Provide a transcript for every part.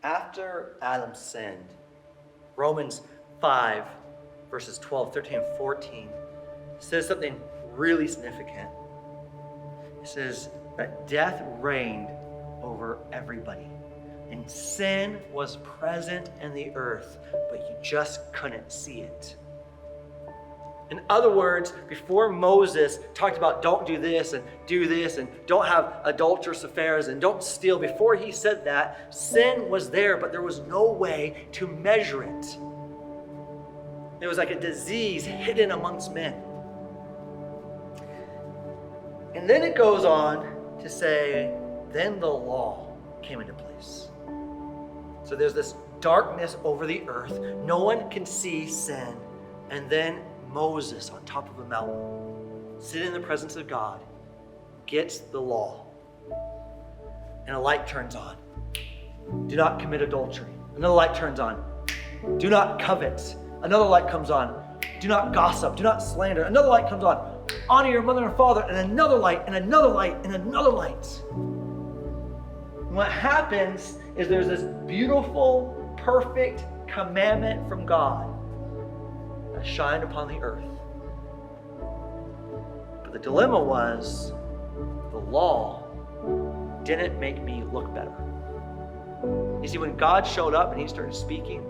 after Adam sinned, Romans 5, verses 12, 13, and 14 says something really significant. It says that death reigned over everybody. And sin was present in the earth, but you just couldn't see it. In other words, before Moses talked about don't do this and don't have adulterous affairs and don't steal, before he said that, sin was there, but there was no way to measure it. It was like a disease hidden amongst men. And then it goes on to say, then the law came into place. So there's this darkness over the earth. No one can see sin. And then Moses on top of a mountain, sitting in the presence of God, gets the law. And a light turns on. Do not commit adultery. Another light turns on. Do not covet. Another light comes on. Do not gossip. Do not slander. Another light comes on. Honor your mother and father. And another light, and another light, and another light. And what happens is there's this beautiful, perfect commandment from God that shined upon the earth. But the dilemma was the law didn't make me look better. You see, when God showed up and he started speaking,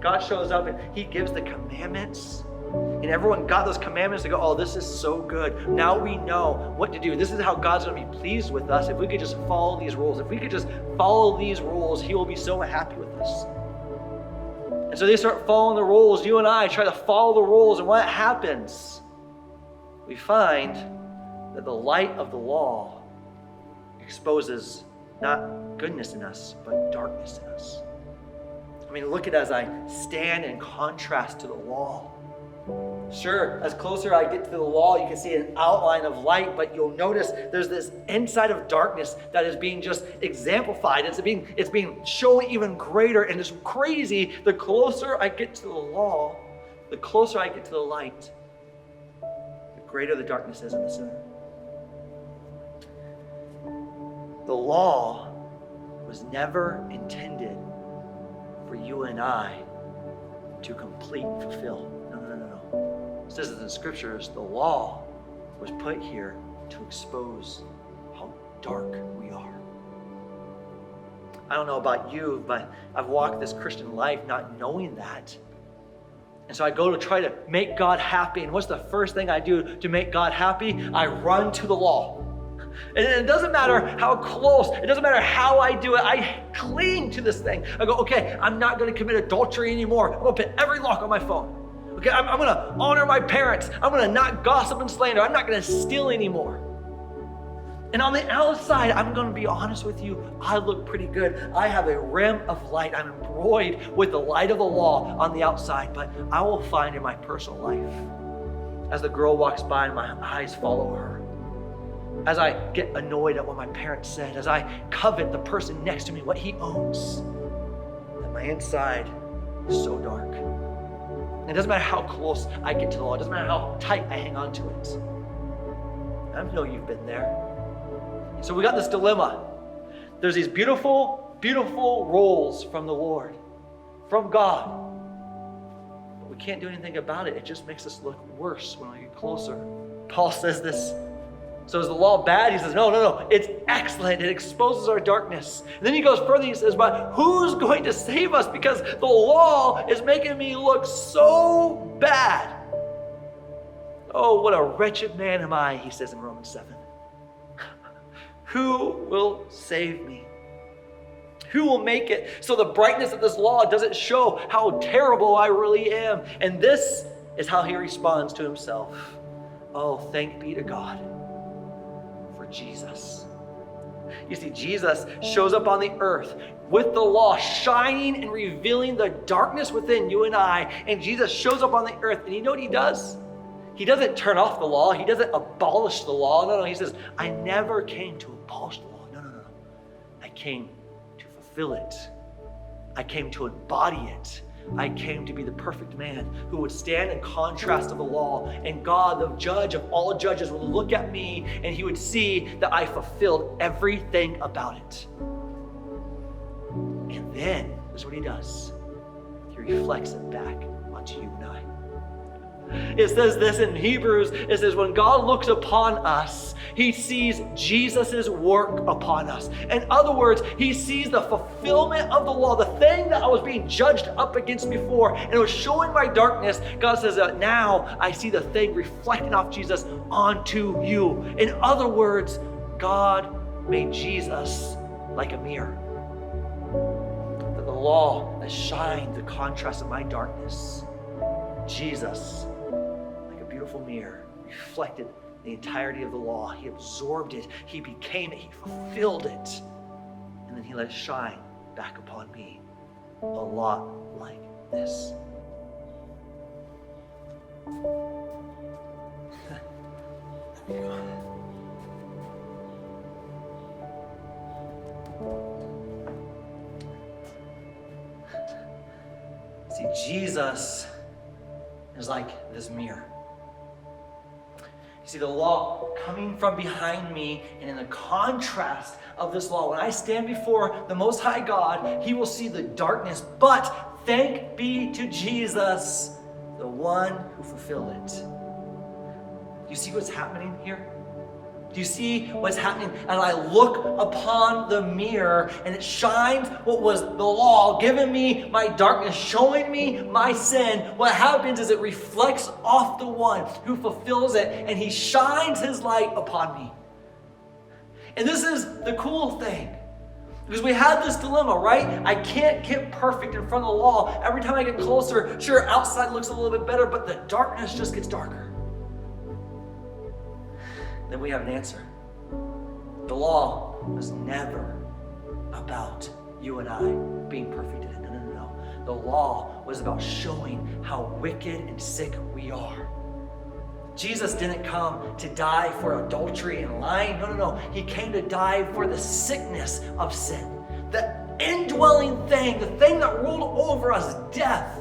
God shows up and he gives the commandments, and everyone got those commandments to go, oh, this is so good. Now we know what to do. This is how God's going to be pleased with us if we could just follow these rules. If we could just follow these rules, he will be so happy with us. And so they start following the rules. You and I try to follow the rules, and what happens? We find that the light of the law exposes not goodness in us, but darkness in us. I mean, look at it as I stand in contrast to the law. Sure, as closer I get to the law, you can see an outline of light, but you'll notice there's this inside of darkness that is being just exemplified. It's being shown even greater, and it's crazy. The closer I get to the law, the closer I get to the light, the greater the darkness is in the center. The law was never intended for you and I to complete and fulfill. No. It says in the scriptures, the law was put here to expose how dark we are. I don't know about you, but I've walked this Christian life not knowing that. And so I go to try to make God happy. And what's the first thing I do to make God happy? I run to the law. And it doesn't matter how close, it doesn't matter how I do it, I cling to this thing. I go, okay, I'm not going to commit adultery anymore. I'm going to put every lock on my phone. Okay, I'm going to honor my parents. I'm going to not gossip and slander. I'm not going to steal anymore. And on the outside, I'm going to be honest with you, I look pretty good. I have a rim of light. I'm embroidered with the light of the law on the outside, but I will find in my personal life, as the girl walks by and my eyes follow her, as I get annoyed at what my parents said, as I covet the person next to me, what he owns, that my inside is so dark. And it doesn't matter how close I get to the law. It doesn't matter how tight I hang on to it. I know you've been there. So we got this dilemma. There's these beautiful, beautiful rules from the Lord, from God. But we can't do anything about it. It just makes us look worse when we get closer. Paul says this. So is the law bad? He says, no. It's excellent. It exposes our darkness. And then he goes further. He says, but who's going to save us? Because the law is making me look so bad. Oh, what a wretched man am I, he says in Romans 7. Who will save me? Who will make it so the brightness of this law doesn't show how terrible I really am? And this is how he responds to himself. Oh, thank be to God for Jesus. You see, Jesus shows up on the earth with the law shining and revealing the darkness within you and I. And Jesus shows up on the earth, and you know what he does? He doesn't turn off the law. He doesn't abolish the law. No, he says, I never came to abolish the law. No. I came to fulfill it. I came to embody it. I came to be the perfect man who would stand in contrast to the law. And God, the judge of all judges, would look at me and he would see that I fulfilled everything about it. And And then, this is what he does. He reflects it back onto you and I. It says this in Hebrews. It says, when God looks upon us, he sees Jesus' work upon us. In other words, he sees the fulfillment of the law, the thing that I was being judged up against before, and it was showing my darkness. God says, now I see the thing reflecting off Jesus onto you. In other words, God made Jesus like a mirror. That the law that shined the contrast of my darkness, Jesus, beautiful mirror, reflected the entirety of the law. He absorbed it. He became it. He fulfilled it. And then he let it shine back upon me. A lot like this. There you go. See, Jesus is like this mirror. You see the law coming from behind me, and in the contrast of this law, when I stand before the Most High God, he will see the darkness. But thank be to Jesus, the one who fulfilled it. Do you see what's happening here? Do you see what's happening? And I look upon the mirror, and it shines what was the law, giving me my darkness, showing me my sin. What happens is it reflects off the one who fulfills it, and he shines his light upon me. And this is the cool thing, because we had this dilemma, right? I can't get perfect in front of the law. Every time I get closer, sure, outside looks a little bit better, but the darkness just gets darker. Then we have an answer. The law was never about you and I being perfect in it. No. The law was about showing how wicked and sick we are. Jesus didn't come to die for adultery and lying. No. He came to die for the sickness of sin. The indwelling thing, the thing that ruled over us, death.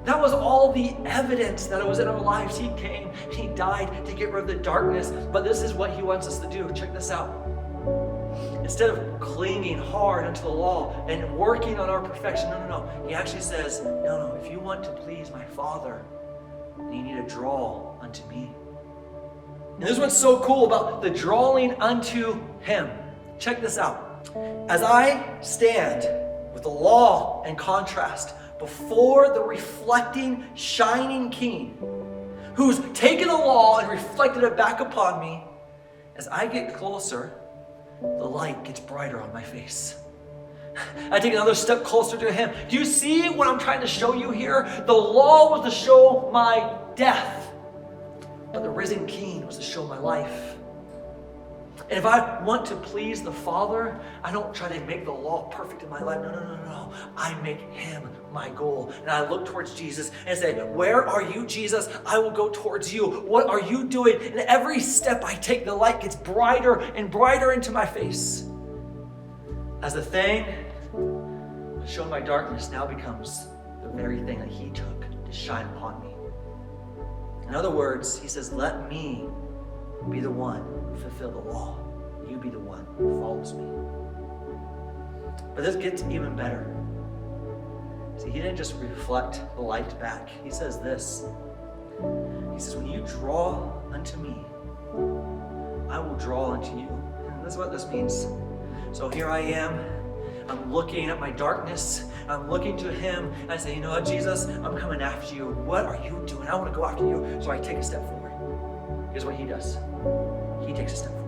That was all the evidence that it was in our lives. He came, he died to get rid of the darkness. But this is what he wants us to do. Check this out. Instead of clinging hard unto the law and working on our perfection, no. He actually says, no, if you want to please my Father, then you need to draw unto me. And this is what's so cool about the drawing unto him. Check this out. As I stand with the law in contrast, before the reflecting, shining King, who's taken the law and reflected it back upon me, as I get closer, the light gets brighter on my face. I take another step closer to him. Do you see what I'm trying to show you here? The law was to show my death, but the risen King was to show my life. And if I want to please the Father, I don't try to make the law perfect in my life. No. I make him my goal. And I look towards Jesus and say, where are you, Jesus? I will go towards you. What are you doing? And every step I take, the light gets brighter and brighter into my face. As the thing that showed my darkness now becomes the very thing that he took to shine upon me. In other words, he says, let me be the one who fulfill the law. You be the one who follows me. But this gets even better. See, he didn't just reflect the light back. He says this. He says, when you draw unto me, I will draw unto you. And that's what this means. So here I am. I'm looking at my darkness. I'm looking to him. And I say, you know what, Jesus? I'm coming after you. What are you doing? I want to go after you. So I take a step forward. Here's what he does. He takes a step forward.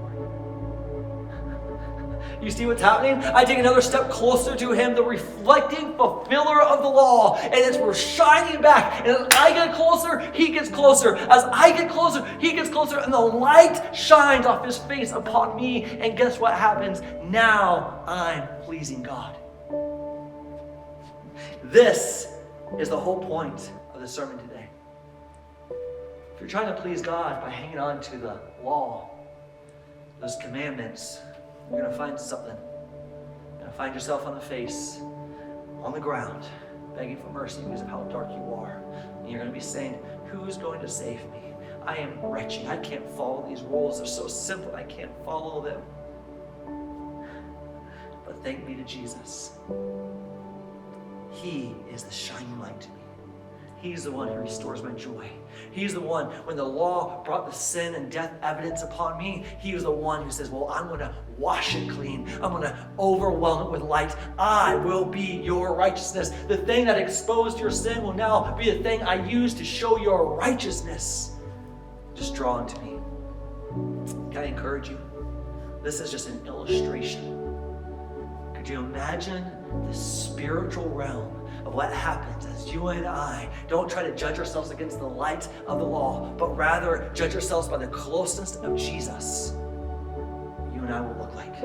You see what's happening? I take another step closer to him, the reflecting fulfiller of the law. And as we're shining back, and as I get closer, he gets closer. As I get closer, he gets closer. And the light shines off his face upon me. And guess what happens? Now I'm pleasing God. This is the whole point of the sermon today. If you're trying to please God by hanging on to the law, those commandments, you're going to find something. You're going to find yourself on the face, on the ground, begging for mercy because of how dark you are. And you're going to be saying, who's going to save me? I am wretched. I can't follow these rules. They're so simple. I can't follow them. But thank be to Jesus. He is the shining light to me. He's the one who restores my joy. He's the one, when the law brought the sin and death evidence upon me, he was the one who says, well, I'm going to wash it clean. I'm going to overwhelm it with light. I will be your righteousness. The thing that exposed your sin will now be the thing I use to show your righteousness. Just draw unto me. Can I encourage you? This is just an illustration. Could you imagine the spiritual realm of what happens as you and I don't try to judge ourselves against the light of the law, but rather judge ourselves by the closeness of Jesus? You and I will look like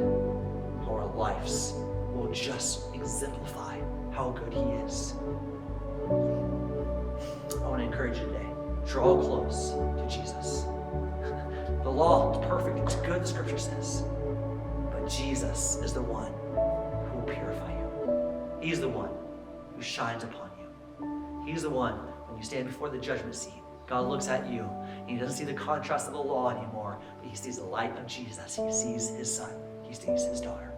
our lives will just exemplify how good he is. I want to encourage you today, draw close to Jesus. The law is perfect, it's good, the scripture says, but Jesus is the one who will purify you. He's the one who shines upon you. He's the one, when you stand before the judgment seat, God looks at you and he doesn't see the contrast of the law anymore, but he sees the light of Jesus. He sees his son. He sees his daughter.